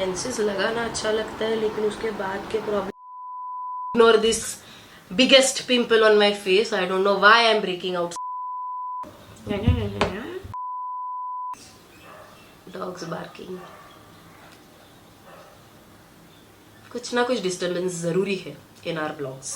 Senses लगाना अच्छा लगता है, लेकिन उसके बाद के problem. Ignore this biggest pimple on my face. I don't know why I'm breaking out. Dogs barking. कुछ ना कुछ डिस्टर्बेंस जरूरी है in our vlogs.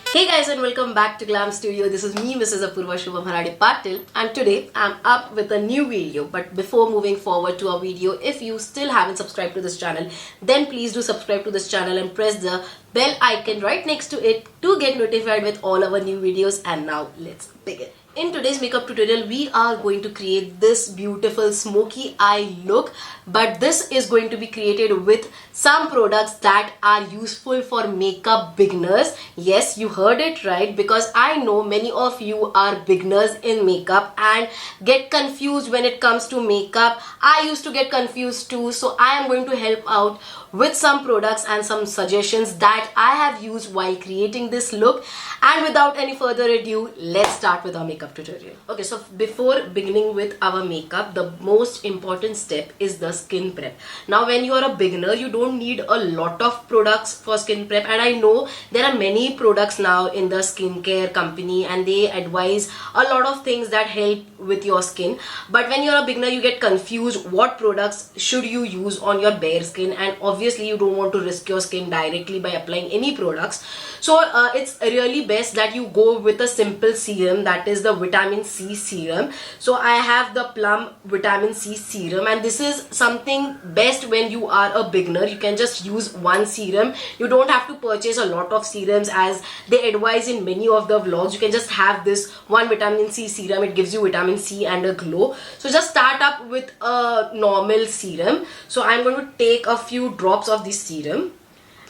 Hey guys, and welcome back to Glam Studio. This is me, Mrs. Apurva Shubham Harade Patil, and today I'm up with a new video. But before moving forward to our video, if you still haven't subscribed to this channel, then please do subscribe to this channel and press the bell icon right next to it to get notified with all our new videos. And now let's begin. In today's makeup tutorial, we are going to create this beautiful smoky eye look, but this is going to be created with some products that are useful for makeup beginners. Yes, you heard it right, because I know many of you are beginners in makeup and get confused when it comes to makeup. I used to get confused too, so I am going to help out with some products and some suggestions that I have used while creating this look. And without any further ado, let's start with our makeup tutorial. Okay, so before beginning with our makeup, the most important step is the skin prep. Now when you are a beginner, you don't need a lot of products for skin prep, and I know there are many products now in the skincare company and they advise a lot of things that help with your skin. But when you're a beginner, you get confused what products should you use on your bare skin, and obviously you don't want to risk your skin directly by applying any products. So it's really best that you go with a simple serum, that is the vitamin C serum. So I have the Plum vitamin C serum, and this is something best when you are a beginner. You can just use one serum. You don't have to purchase a lot of serums as they advise in many of the vlogs. You can just have this one vitamin C serum. It gives you vitamin C and a glow. So just start up with a normal serum. So I'm going to take a few drops of this serum,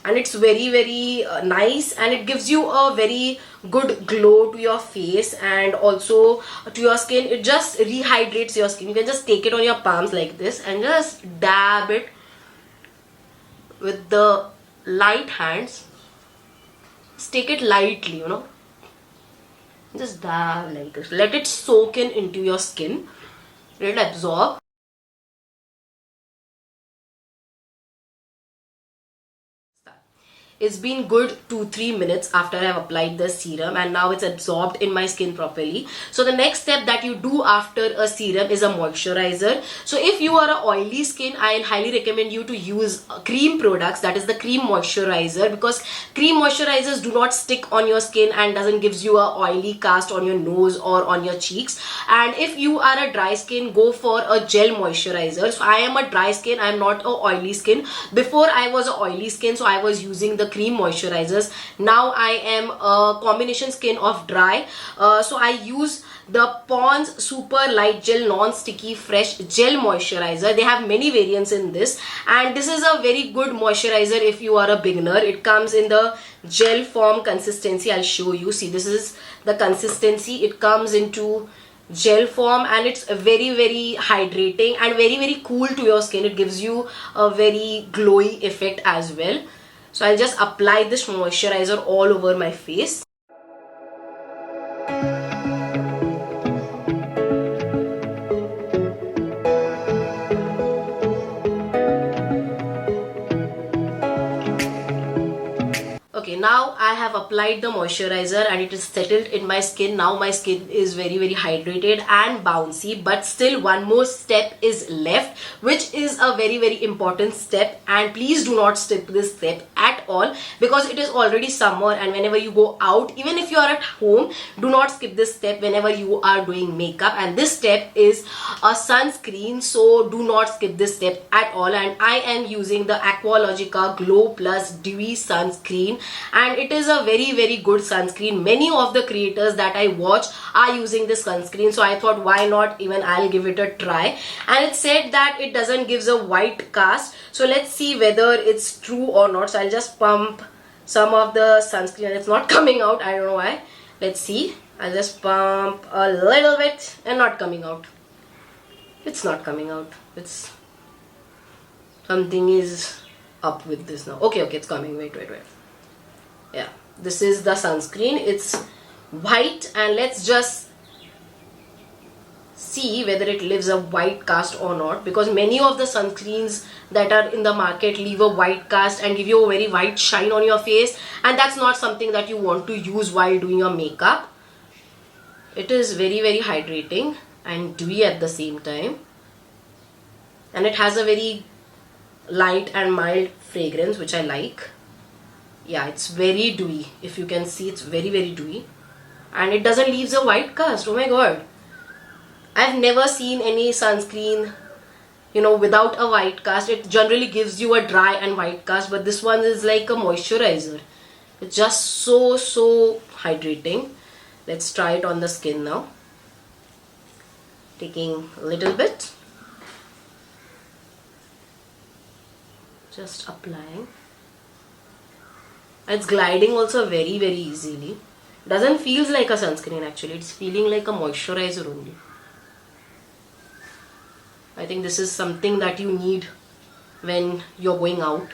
and it's very nice, and it gives you a very good glow to your face and also to your skin. It just rehydrates your skin. You can just take it on your palms like this and just dab it with the light hands. Just take it lightly, you know, just dab like this. Let it soak in into your skin, let it absorb. It's been good 2-3 minutes after I've applied the serum, and now it's absorbed in my skin properly. So the next step that you do after a serum is a moisturizer. So if you are a oily skin, I'll highly recommend you to use cream products, that is the cream moisturizer, because cream moisturizers do not stick on your skin and doesn't gives you a oily cast on your nose or on your cheeks. And if you are a dry skin, go for a gel moisturizer. So I am a dry skin, I am not a oily skin. Before I was a oily skin, so I was using the cream moisturizers. Now I am a combination skin of dry, so I use the Pond's Super Light Gel Non-Sticky Fresh Gel Moisturizer. They have many variants in this, and this is a very good moisturizer if you are a beginner. It comes in the gel form consistency. I'll show you. See, this is the consistency. It comes into gel form, and it's very hydrating and very cool to your skin. It gives you a very glowy effect as well. So I'll just apply this moisturizer all over my face. Okay, now I have applied the moisturizer and it is settled in my skin. Now my skin is very hydrated and bouncy, but still one more step is left, which is a very important step, and please do not skip this step at all, because it is already summer, and whenever you go out, even if you are at home, do not skip this step whenever you are doing makeup. And this step is a sunscreen, so do not skip this step at all. And I am using the Aqualogica Glow Plus Dewy sunscreen, and it is a very good sunscreen. Many of the creators that I watch are using this sunscreen, so I thought why not, even I'll give it a try. And it said that it doesn't give a white cast, so let's see whether it's true or not. So I'll just pump some of the sunscreen, and it's not coming out. I don't know why. Let's see. I'll just pump a little bit and not coming out. It's not coming out. It's something is up with this now. Okay, it's coming. Wait. Yeah, this is the sunscreen. It's white, and let's just see whether it leaves a white cast or not, because many of the sunscreens that are in the market leave a white cast and give you a very white shine on your face, and that's not something that you want to use while doing your makeup. It is very hydrating and dewy at the same time, and it has a very light and mild fragrance which I like. Yeah, it's very dewy. If you can see, it's very dewy, and it doesn't leave a white cast. Oh my god, I've never seen any sunscreen, you know, without a white cast. It generally gives you a dry and white cast, but this one is like a moisturizer. It's just so hydrating. Let's try it on the skin now. Taking a little bit, just applying. It's gliding also very easily. Doesn't feel like a sunscreen actually. It's feeling like a moisturizer only. I think this is something that you need when you're going out.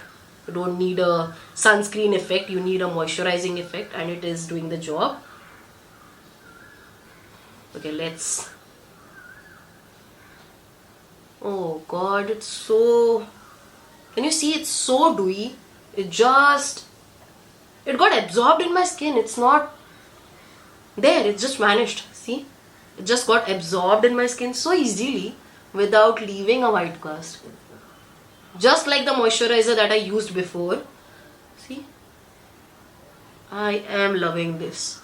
You don't need a sunscreen effect, you need a moisturizing effect, and it is doing the job. Okay, let's... Oh god, it's so... Can you see? It's so dewy. It got absorbed in my skin. It's not there, it just vanished. See? It just got absorbed in my skin so easily without leaving a white cast. Just like the moisturizer that I used before. See? I am loving this.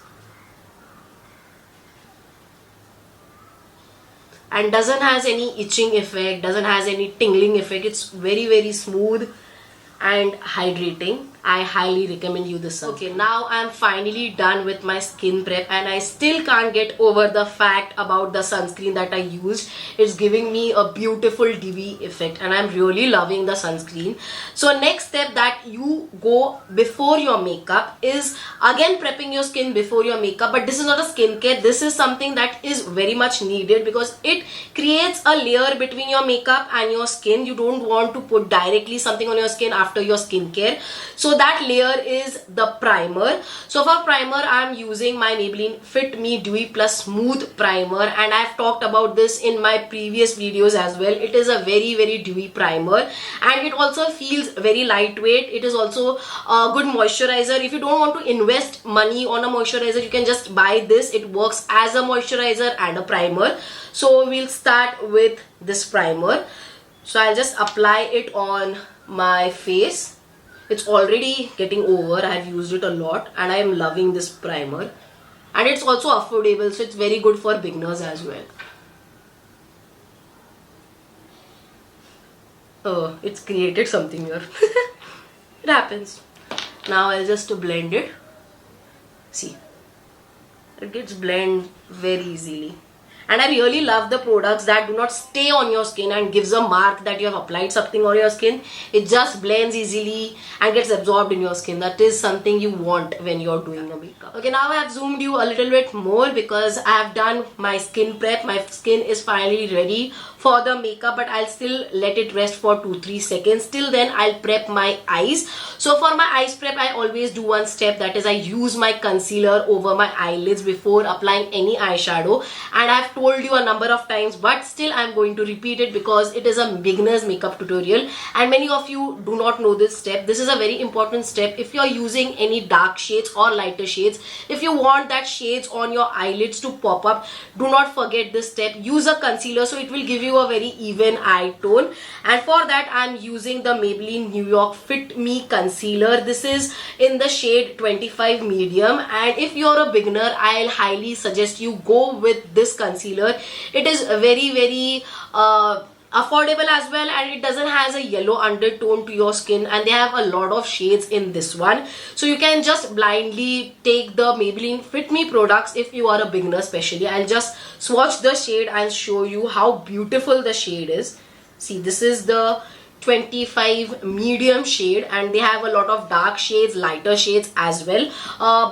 And doesn't has any itching effect, doesn't has any tingling effect. It's very smooth and hydrating. I highly recommend you this sunscreen. Okay, now I'm finally done with my skin prep, and I still can't get over the fact about the sunscreen that I used. It's giving me a beautiful dewy effect, and I'm really loving the sunscreen. So next step that you go before your makeup is again prepping your skin before your makeup, but this is not a skincare. This is something that is very much needed because it creates a layer between your makeup and your skin. You don't want to put directly something on your skin after your skincare. So that layer is the primer. So for primer, I am using my Maybelline Fit Me Dewy Plus Smooth Primer, and I've talked about this in my previous videos as well. It is a very dewy primer, and it also feels very lightweight. It is also a good moisturizer. If you don't want to invest money on a moisturizer, you can just buy this. It works as a moisturizer and a primer. So we'll start with this primer. So I'll just apply it on my face. It's already getting over. I've used it a lot and I'm loving this primer, and it's also affordable, so it's very good for beginners as well. Oh, it's created something here. It happens. Now I'll just blend it. See, it gets blended very easily. And I really love the products that do not stay on your skin and gives a mark that you have applied something on your skin. It just blends easily and gets absorbed in your skin. That is something you want when you're doing your makeup. Okay, now I have zoomed you a little bit more because I have done my skin prep. My skin is finally ready for the makeup, but I'll still let it rest for 2-3 seconds. Till then, I'll prep my eyes. So for my eyes prep, I always do one step, that is I use my concealer over my eyelids before applying any eyeshadow. And I've told you a number of times, but still I'm going to repeat it because it is a beginner's makeup tutorial and many of you do not know this step. This is a very important step if you're using any dark shades or lighter shades. If you want that shades on your eyelids to pop up, do not forget this step. Use a concealer so it will give you a very even eye tone, and for that I'm using the Maybelline New York Fit Me Concealer. This is in the shade 25 medium, and if you're a beginner, I'll highly suggest you go with this concealer. It is very affordable as well, and it doesn't has a yellow undertone to your skin, and they have a lot of shades in this one, so you can just blindly take the Maybelline Fit Me products if you are a beginner. Especially I'll just swatch the shade and show you how beautiful the shade is. See, this is the 25 medium shade, and they have a lot of dark shades, lighter shades as well,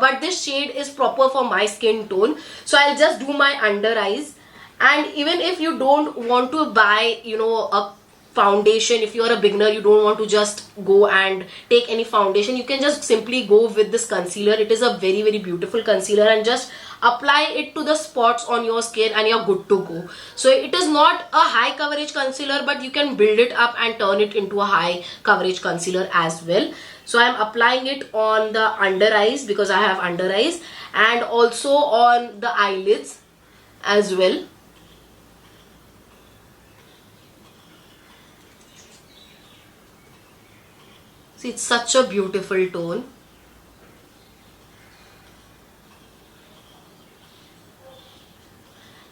but this shade is proper for my skin tone. So I'll just do my under eyes. And even if you don't want to buy, you know, a foundation, if you're a beginner, you don't want to just go and take any foundation, you can just simply go with this concealer. It is a very, very beautiful concealer, and just apply it to the spots on your skin and you're good to go. So it is not a high coverage concealer, but you can build it up and turn it into a high coverage concealer as well. So I'm applying it on the under eyes because I have under eyes, and also on the eyelids as well. See, it's such a beautiful tone.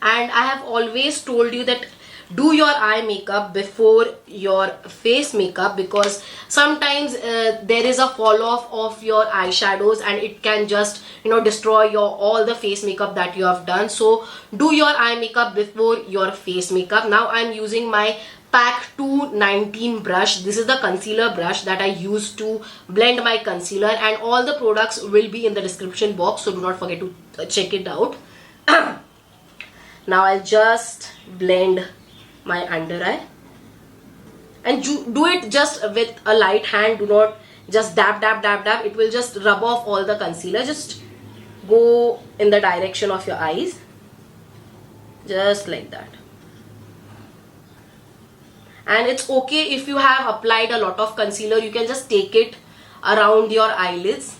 And I have always told you that do your eye makeup before your face makeup, because sometimes there is a fall off of your eyeshadows and it can just, you know, destroy your all the face makeup that you have done. So do your eye makeup before your face makeup. Now I'm using my Pack 219 brush. This is the concealer brush that I use to blend my concealer, and all the products will be in the description box, so do not forget to check it out. Now I'll just blend my under eye, and do it just with a light hand. Do not just dab dab dab dab. It will just rub off all the concealer. Just go in the direction of your eyes, just like that. And it's okay if you have applied a lot of concealer, you can just take it around your eyelids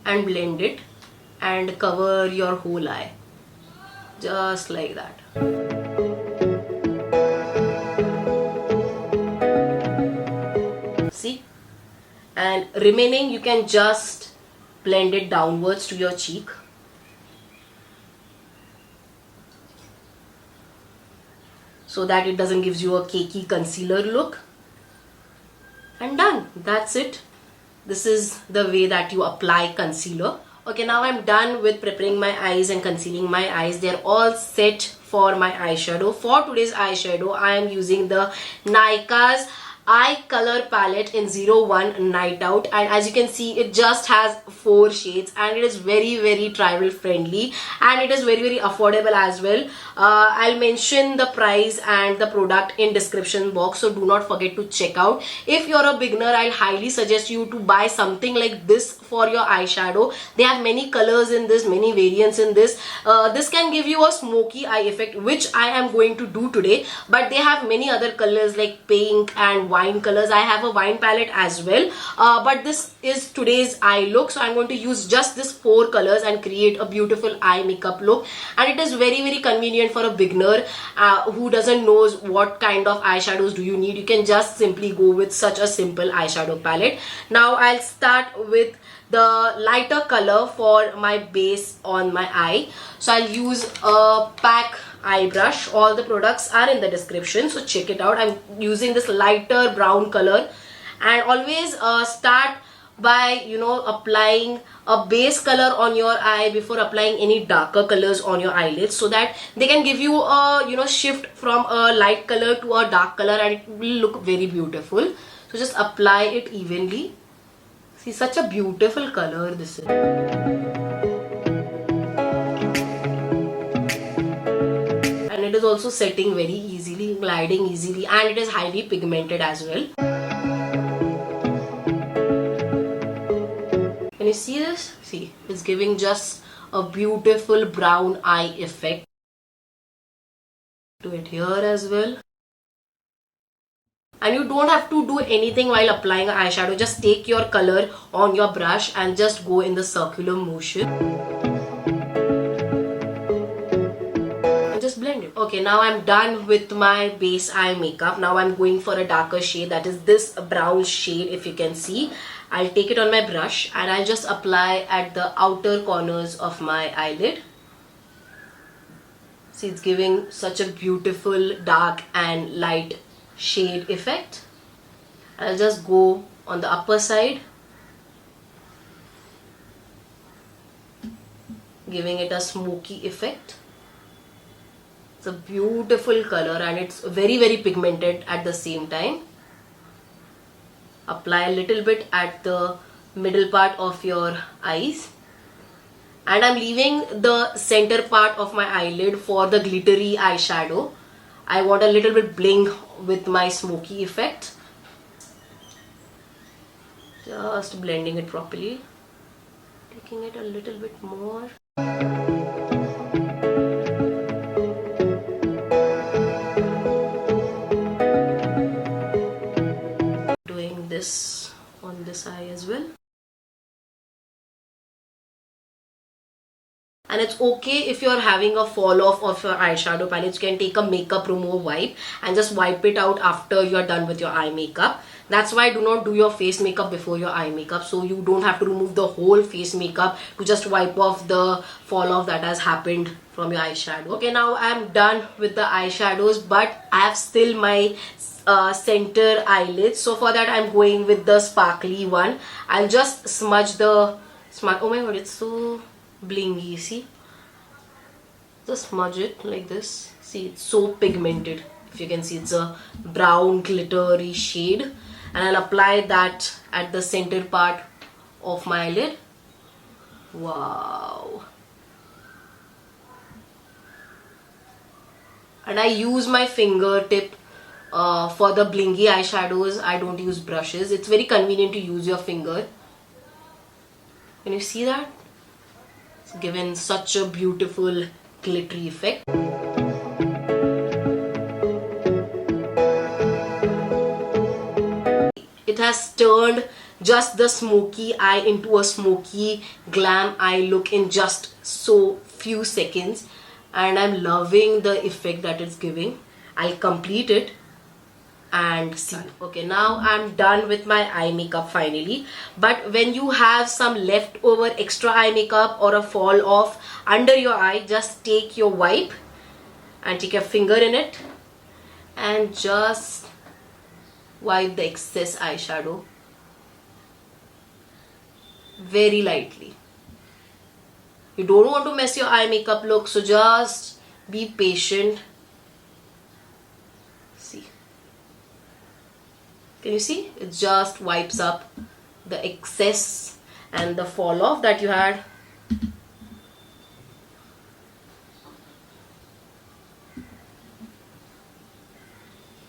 and blend it and cover your whole eye, just like that. See? And remaining, you can just blend it downwards to your cheek. So that it doesn't give you a cakey concealer look. And done. That's it. This is the way that you apply concealer. Okay, now I'm done with preparing my eyes and concealing my eyes. They're all set for my eyeshadow. For today's eyeshadow, I am using the Nykaa's eye color palette in 01 Night Out, and as you can see, it just has 4 shades, and it is very, very travel friendly, and it is very, very affordable as well. I'll mention the price and the product in description box, so do not forget to check out. If you're a beginner, I'll highly suggest you to buy something like this for your eyeshadow. They have many colors in this, many variants in this. This can give you a smoky eye effect, which I am going to do today, but they have many other colors like pink and wine colors. I have a wine palette as well, but this is today's eye look, so I'm going to use just this 4 colors and create a beautiful eye makeup look. And it is very, very convenient for a beginner who doesn't knows what kind of eyeshadows do you need. You can just simply go with such a simple eyeshadow palette. Now I'll start with the lighter color for my base on my eye. So I'll use a Pack eye brush. All the products are in the description, so check it out. I'm using this lighter brown color, and always start by, you know, applying a base color on your eye before applying any darker colors on your eyelids, so that they can give you a, you know, shift from a light color to a dark color, and it will look very beautiful. So just apply it evenly. See, such a beautiful color this is. And it is also setting very easily, gliding easily, and it is highly pigmented as well. Can you see this? See, it's giving just a beautiful brown eye effect. Do it here as well. And you don't have to do anything while applying eyeshadow. Just take your color on your brush and just go in the circular motion. And just blend it. Okay, now I'm done with my base eye makeup. Now I'm going for a darker shade, that is this brown shade, if you can see. I'll take it on my brush and I'll just apply at the outer corners of my eyelid. See, it's giving such a beautiful dark and light shade effect. I'll just go on the upper side, giving it a smoky effect. It's a beautiful color and it's very, very pigmented at the same time. Apply a little bit at the middle part of your eyes, and I'm leaving the center part of my eyelid for the glittery eyeshadow. I want a little bit bling with my smoky effect. Just blending it properly, taking it a little bit more. Doing this on this eye as well. And it's okay if you're having a fall off of your eyeshadow palette. You can take a makeup remover wipe and just wipe it out after you're done with your eye makeup. That's why do not do your face makeup before your eye makeup, so you don't have to remove the whole face makeup to just wipe off the fall off that has happened from your eyeshadow. Okay, now I'm done with the eyeshadows, but I have still my center eyelids. So for that I'm going with the sparkly one. I'll just smudge the oh my god, it's so blingy. See, just smudge it like this. See, it's so pigmented. If you can see, it's a brown glittery shade, and I'll apply that at the center part of my eyelid. Wow. And I use my fingertip for the blingy eyeshadows. I don't use brushes. It's very convenient to use your finger. Can you see that? It's given such a beautiful glittery effect. It has turned just the smoky eye into a smoky glam eye look in just so few seconds, and I'm loving the effect that it's giving. I'll complete it and see. Okay, now I'm done with my eye makeup finally. But when you have some leftover extra eye makeup or a fall off under your eye, just take your wipe and take your finger in it and just wipe the excess eyeshadow very lightly. You don't want to mess your eye makeup look, so just be patient. See, can you see? It just wipes up the excess and the fall off that you had.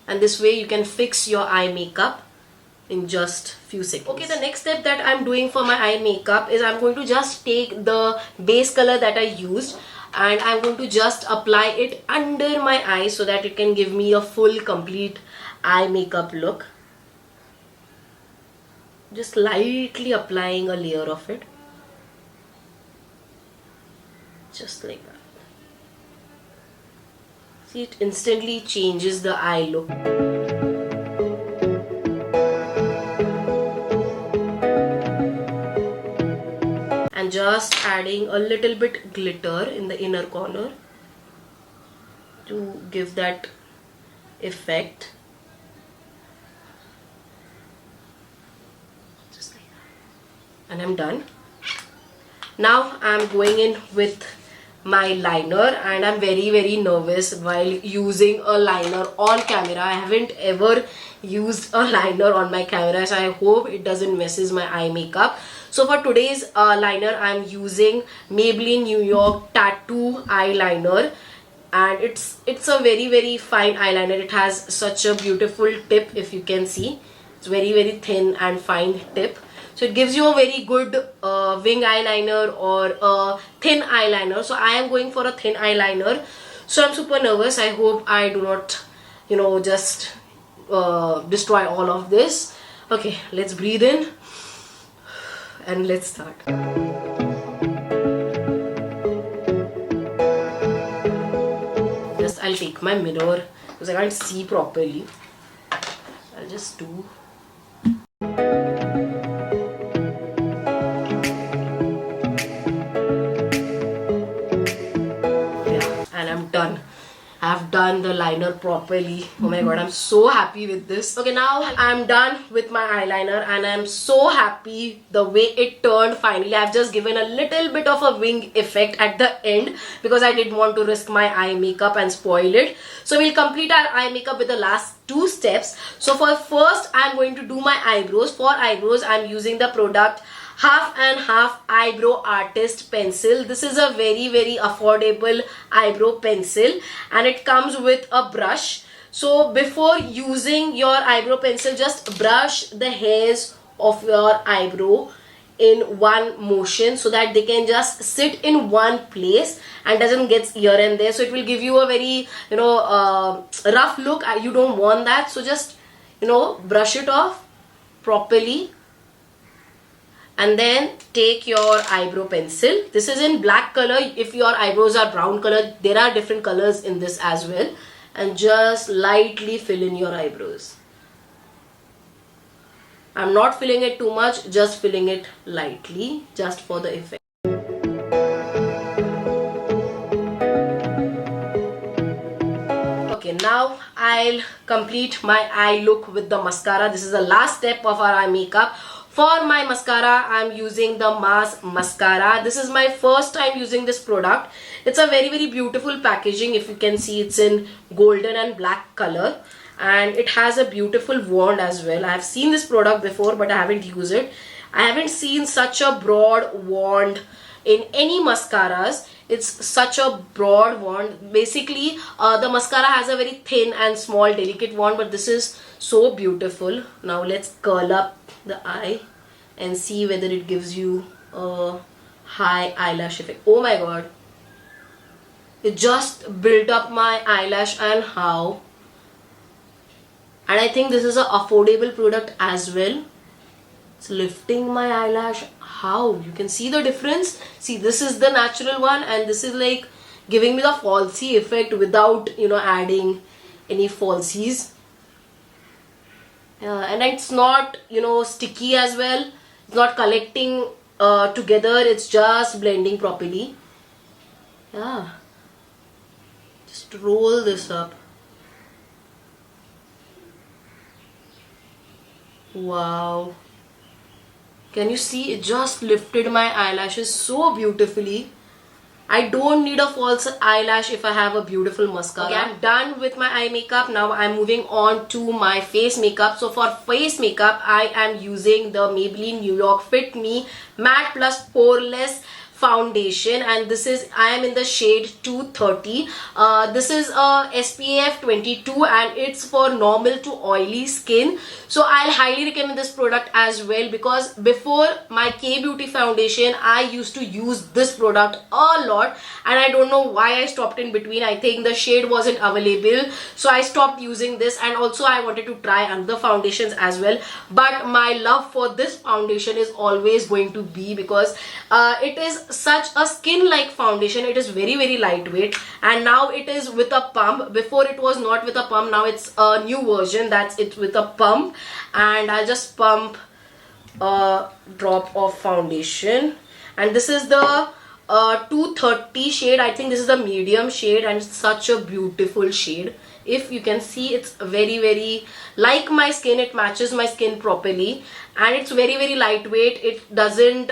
And this way you can fix your eye makeup in just few seconds. Okay, the next step that I'm doing for my eye makeup is I'm going to just take the base color that I used and I'm going to just apply it under my eye so that it can give me a full complete eye makeup look. Just lightly applying a layer of it, just like that. See, it instantly changes the eye look. And just adding a little bit glitter in the inner corner to give that effect. Just like that. And I'm done. Now I'm going in with my liner, and I'm very nervous while using a liner on camera. I haven't ever used a liner on my camera, so I hope it doesn't messes my eye makeup. So for today's liner, I'm using Maybelline New York Tattoo eyeliner, and it's a very fine eyeliner. It has such a beautiful tip. If you can see, it's very thin and fine tip. So it gives you a very good wing eyeliner or a thin eyeliner. So I am going for a thin eyeliner. So I'm super nervous. I hope I do not, just destroy all of this. Okay, let's breathe in and let's start. Just I'll take my mirror because I can't see properly. I'll just do. Done. I've done the liner properly. Oh my god, I'm so happy with this. Okay, now I'm done with my eyeliner and I'm so happy the way it turned finally. I've just given a little bit of a wing effect at the end because I didn't want to risk my eye makeup and spoil it. So we'll complete our eye makeup with the last two steps. So for first, I'm going to do my eyebrows. For eyebrows, I'm using the product half and half eyebrow artist pencil. This is a very affordable eyebrow pencil, and it comes with a brush. So before using your eyebrow pencil, just brush the hairs of your eyebrow in one motion so that they can just sit in one place and doesn't get here and there. So it will give you a very rough look. You don't want that, so just brush it off properly. And then take your eyebrow pencil. This is in black color. If your eyebrows are brown color, there are different colors in this as well. And just lightly fill in your eyebrows. I'm not filling it too much, just filling it lightly, just for the effect. Okay, now I'll complete my eye look with the mascara. This is the last step of our eye makeup. For my mascara, I'm using the Mars mascara. This is my first time using this product. It's a very beautiful packaging. If you can see, it's in golden and black color. And it has a beautiful wand as well. I have seen this product before, but I haven't used it. I haven't seen such a broad wand in any mascaras. It's such a broad wand. Basically, the mascara has a very thin and small delicate wand, but this is so beautiful. Now let's curl up the eye and see whether it gives you a high eyelash effect. Oh my god, it just built up my eyelash, and how. And I think this is an affordable product as well. It's lifting my eyelash. How? You can see the difference. See, this is the natural one, and this is like giving me the falsy effect without adding any falsies. And it's not sticky as well. It's not collecting together. It's just blending properly. Yeah. Just roll this up. Wow. Can you see? It just lifted my eyelashes so beautifully. I don't need a false eyelash if I have a beautiful mascara. Okay, I'm done with my eye makeup. Now I'm moving on to my face makeup. So for face makeup, I am using the Maybelline New York Fit Me Matte Plus Poreless foundation, and this is, I am in the shade 230. This is a SPF 22 and it's for normal to oily skin. So I'll highly recommend this product as well, because before my K Beauty foundation I used to use this product a lot, and I don't know why I stopped in between. I think the shade wasn't available, so I stopped using this, and also I wanted to try other foundations as well. But my love for this foundation is always going to be because it is such a skin like foundation. It is very lightweight, and now it is with a pump. Before it was not with a pump. Now it's a new version that's it with a pump, and I'll just pump a drop of foundation, and this is the 230 shade. I think this is the medium shade, and it's such a beautiful shade. If you can see, it's very like my skin. It matches my skin properly, and it's very lightweight. It doesn't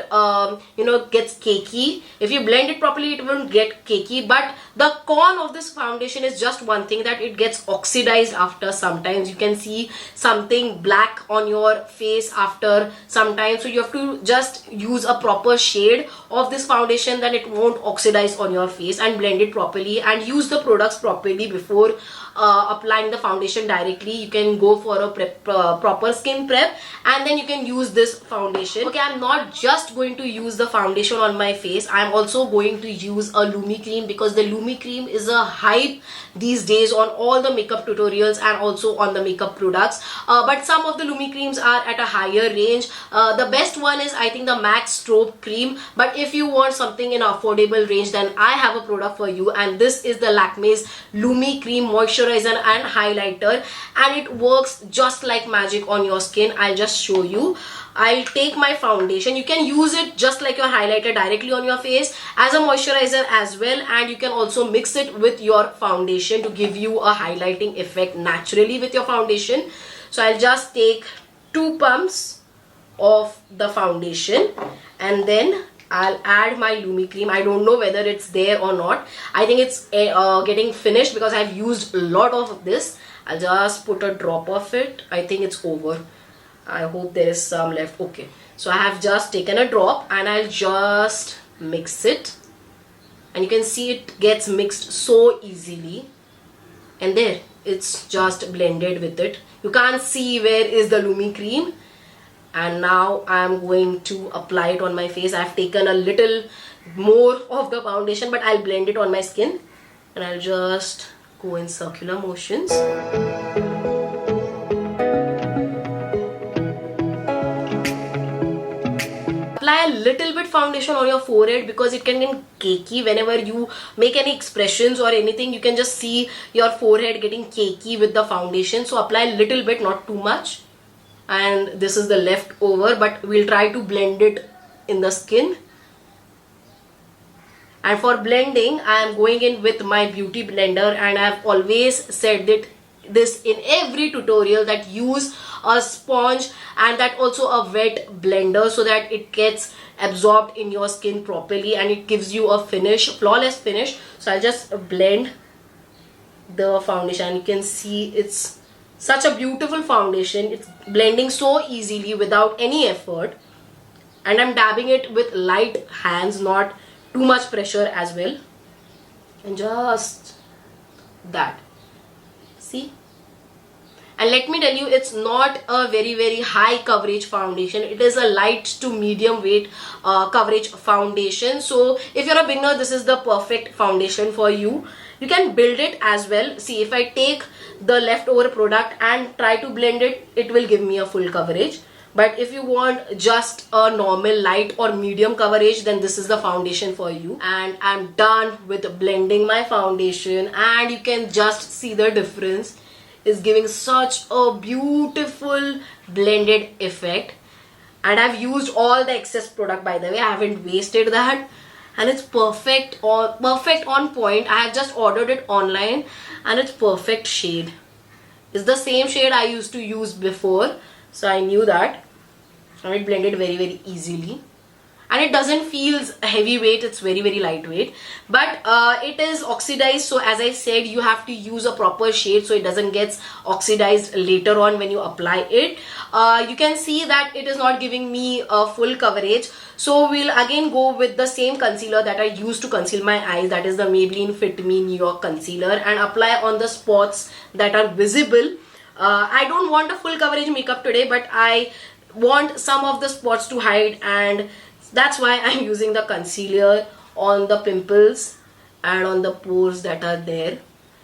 gets cakey. If you blend it properly, it won't get cakey. But the con of this foundation is just one thing, that it gets oxidized after sometimes. You can see something black on your face after sometimes, so you have to just use a proper shade of this foundation, that it won't oxidize on your face, and blend it properly and use the products properly before applying the foundation directly. You can go for a proper skin prep, and then you can use this foundation. Okay, I'm not just going to use the foundation on my face. I'm also going to use a Lumi cream, because the Lumi cream is a hype these days on all the makeup tutorials and also on the makeup products. But some of the Lumi creams are at a higher range. The best one is, I think, the Max Strobe cream. But if you want something in affordable range, then I have a product for you, and this is the Lakme's Lumi cream moisturizer and highlighter, and it works just like magic on your skin. I'll just show you. I'll take my foundation. You can use it just like your highlighter directly on your face as a moisturizer as well, and you can also mix it with your foundation to give you a highlighting effect naturally with your foundation. So I'll just take 2 pumps of the foundation, and then I'll add my Lumi cream. I don't know whether it's there or not. I think it's getting finished because I've used a lot of this. I'll just put a drop of it. I think it's over. I hope there is some left. Okay, So I have just taken a drop and I'll just mix it, and you can see it gets mixed so easily, and there, it's just blended with it. You can't see where is the Lumi cream. And now I'm going to apply it on my face. I've taken a little more of the foundation, but I'll blend it on my skin, and I'll just go in circular motions. Apply a little bit foundation on your forehead because it can get cakey whenever you make any expressions or anything. You can just see your forehead getting cakey with the foundation. So apply a little bit, not too much. And this is the leftover, but we'll try to blend it in the skin. And for blending, I am going in with my beauty blender, and I have always said that this in every tutorial, that use a sponge and that also a wet blender so that it gets absorbed in your skin properly and it gives you a finish, flawless finish. So I'll just blend the foundation. You can see it's such a beautiful foundation. It's blending so easily without any effort, and I'm dabbing it with light hands, not too much pressure as well. And just that, see. And let me tell you, it's not a very high coverage foundation. It is a light to medium weight coverage foundation. So if you're a beginner, this is the perfect foundation for you. You can build it as well. See, if I take the leftover product and try to blend it, it will give me a full coverage. But if you want just a normal light or medium coverage, then this is the foundation for you. And I'm done with blending my foundation, and you can just see the difference. Is giving such a beautiful blended effect. And I've used all the excess product, by the way. I haven't wasted that, and it's perfect on point. I have just ordered it online, and it's perfect shade. It's the same shade I used to use before, so I knew that. And it blended very easily, and it doesn't feel heavyweight. It's very lightweight, but it is oxidized. So as I said, you have to use a proper shade so it doesn't get oxidized later on when you apply it. You can see that it is not giving me a full coverage. So we'll again go with the same concealer that I used to conceal my eyes, that is the Maybelline Fit Me New York concealer, and apply on the spots that are visible. I don't want a full coverage makeup today, but I want some of the spots to hide, and that's why I'm using the concealer on the pimples and on the pores that are there.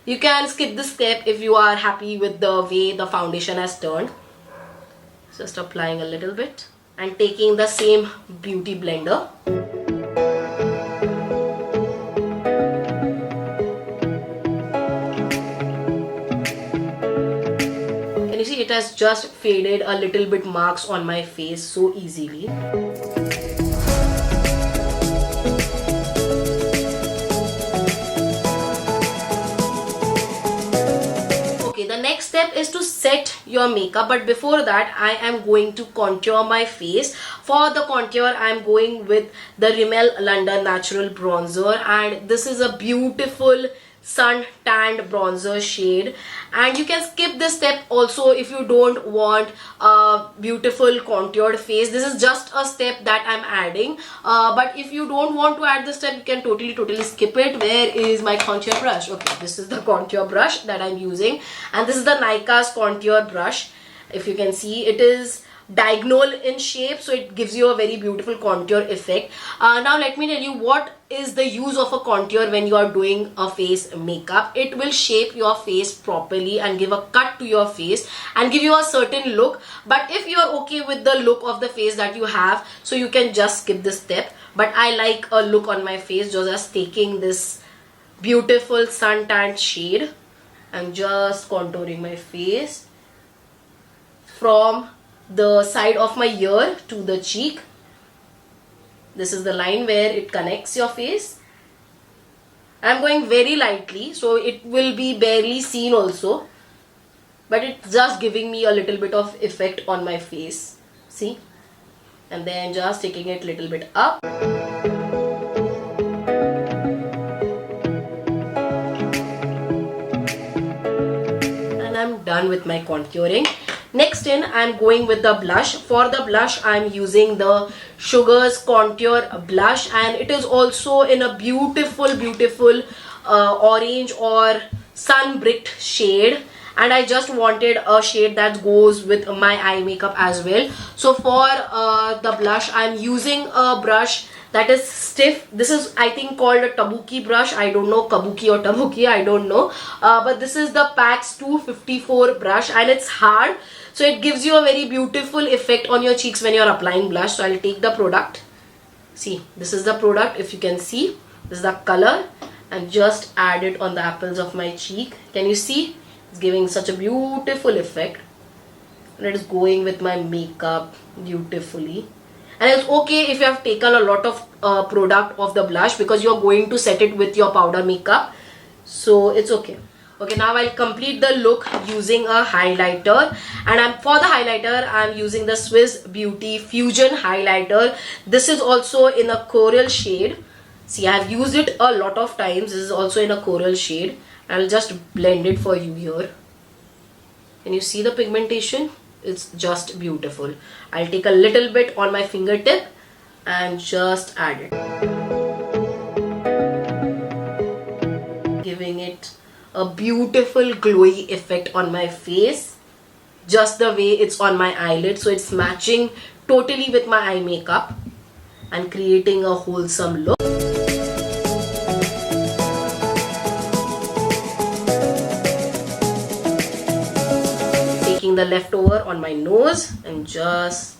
You can skip this step if you are happy with the way the foundation has turned. Just applying a little bit and taking the same beauty blender. Can you see it has just faded a little bit marks on my face so easily. The next step is to set your makeup, but before that I am going to contour my face. For the contour I am going with the Rimmel London Natural Bronzer, and this is a beautiful sun tanned bronzer shade, and you can skip this step also if you don't want a beautiful contoured face. This is just a step that I'm adding, but if you don't want to add this step, you can totally skip it. Where is my contour brush? Okay, this is the contour brush that I'm using, and this is the Nykaa's contour brush. If you can see, it is diagonal in shape, so it gives you a very beautiful contour effect. Now let me tell you what is the use of a contour when you are doing a face makeup. It will shape your face properly and give a cut to your face and give you a certain look. But if you are okay with the look of the face that you have, so you can just skip this step. But I like a look on my face, just taking this beautiful sun tanned shade and just contouring my face from the side of my ear to the cheek. This is the line where it connects your face. I'm going very lightly, so it will be barely seen also, but it's just giving me a little bit of effect on my face. See? And then just taking it a little bit up. And I'm done with my contouring. Next in, I'm going with the blush. For the blush, I'm using the Sugar's Contour blush, and it is also in a beautiful orange or sun-bricked shade. And I just wanted a shade that goes with my eye makeup as well. So for the blush, I'm using a brush that is stiff. This is, I think, called a Tabuki brush. I don't know, Kabuki or Tabuki, I don't know. But this is the PAX 254 brush, and it's hard. So it gives you a very beautiful effect on your cheeks when you're applying blush. So I'll take the product. See, this is the product. If you can see, this is the color. And just add it on the apples of my cheek. Can you see? It's giving such a beautiful effect. And it is going with my makeup beautifully. And it's okay if you have taken a lot of product of the blush, because you're going to set it with your powder makeup. So it's okay. Okay, now I'll complete the look using a highlighter. And for the highlighter, I'm using the Swiss Beauty Fusion highlighter. This is also in a coral shade. See, I've used it a lot of times. This is also in a coral shade. I'll just blend it for you here. Can you see the pigmentation? It's just beautiful. I'll take a little bit on my fingertip and just add it. Giving it a beautiful glowy effect on my face. Just the way it's on my eyelid. So it's matching totally with my eye makeup and creating a wholesome look. The leftover on my nose and just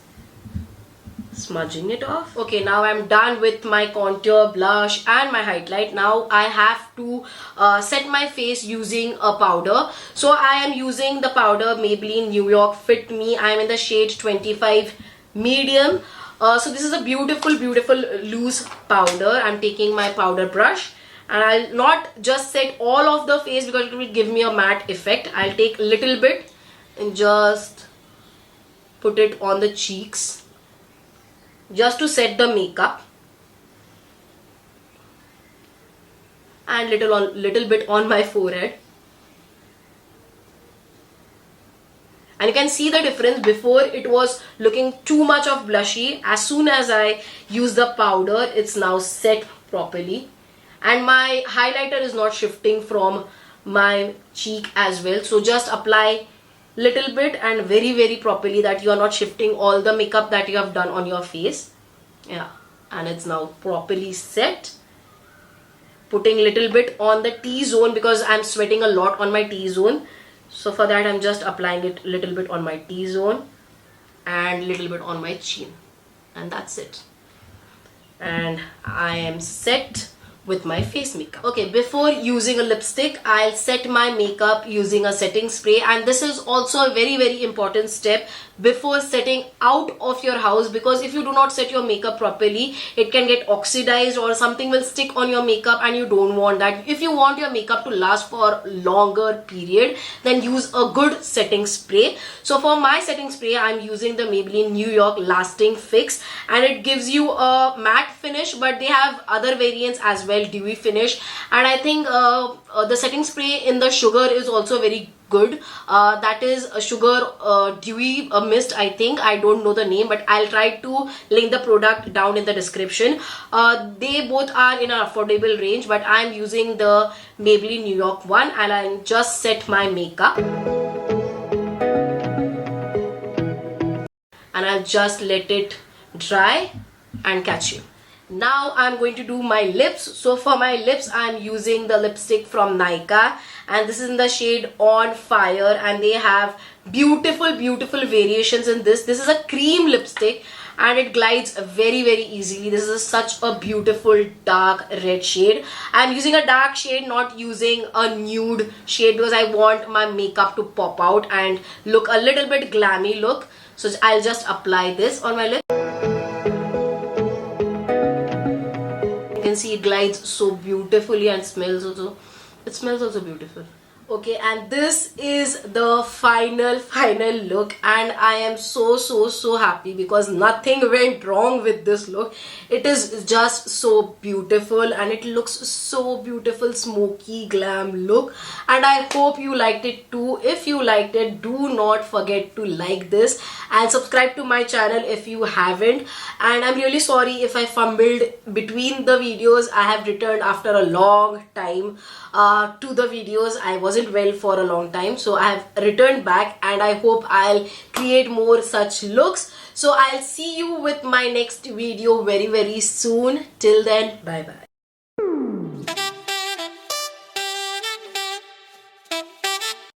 smudging it off. Okay, now I'm done with my contour, blush and my highlight. Now I have to set my face using a powder. So I am using the powder Maybelline New York Fit Me. I'm in the shade 25 medium. So this is a beautiful loose powder. I'm taking my powder brush and I'll not just set all of the face because it will give me a matte effect. I'll take a little bit and just put it on the cheeks just to set the makeup, and little bit on my forehead. And you can see the difference. Before it was looking too much of blushy. As soon as I use the powder, it's now set properly, and my highlighter is not shifting from my cheek as well. So just apply little bit and very properly, that you are not shifting all the makeup that you have done on your face. Yeah, and it's now properly set. Putting little bit on the T-zone because I'm sweating a lot on my T-zone. So for that I'm just applying it little bit on my T-zone and little bit on my chin, and that's it. And I am set with my face makeup. Okay, before using a lipstick, I'll set my makeup using a setting spray, and this is also a very important step before setting out of your house, because if you do not set your makeup properly, it can get oxidized or something will stick on your makeup, and you don't want that. If you want your makeup to last for longer period, then use a good setting spray. So for my setting spray, I'm using the Maybelline New York Lasting Fix, and it gives you a matte finish, but they have other variants as well, dewy finish. And I think the setting spray in the Sugar is also very good. That is a Sugar dewy mist, I think. I don't know the name, but I'll try to link the product down in the description. They both are in an affordable range, but I'm using the Maybelline New York one, and I'll just set my makeup. And I'll just let it dry and catch you. Now I'm going to do my lips. So for my lips, I'm using the lipstick from Nykaa, and this is in the shade On Fire, and they have beautiful variations in this. This is a cream lipstick and it glides very easily. This is such a beautiful dark red shade. I'm using a dark shade, not using a nude shade, because I want my makeup to pop out and look a little bit glammy look. So I'll just apply this on my lips. You can see it glides so beautifully and smells also. It smells also beautiful. Okay, and this is the final look, and I am so happy because nothing went wrong with this look. It is just so beautiful and it looks so beautiful, smoky glam look, and I hope you liked it too. If you liked it, do not forget to like this and subscribe to my channel if you haven't. And I'm really sorry if I fumbled between the videos. I have returned after a long time to the videos. I wasn't well for a long time, so I have returned back, and I hope I'll create more such looks. So I'll see you with my next video very soon. Till then, bye bye.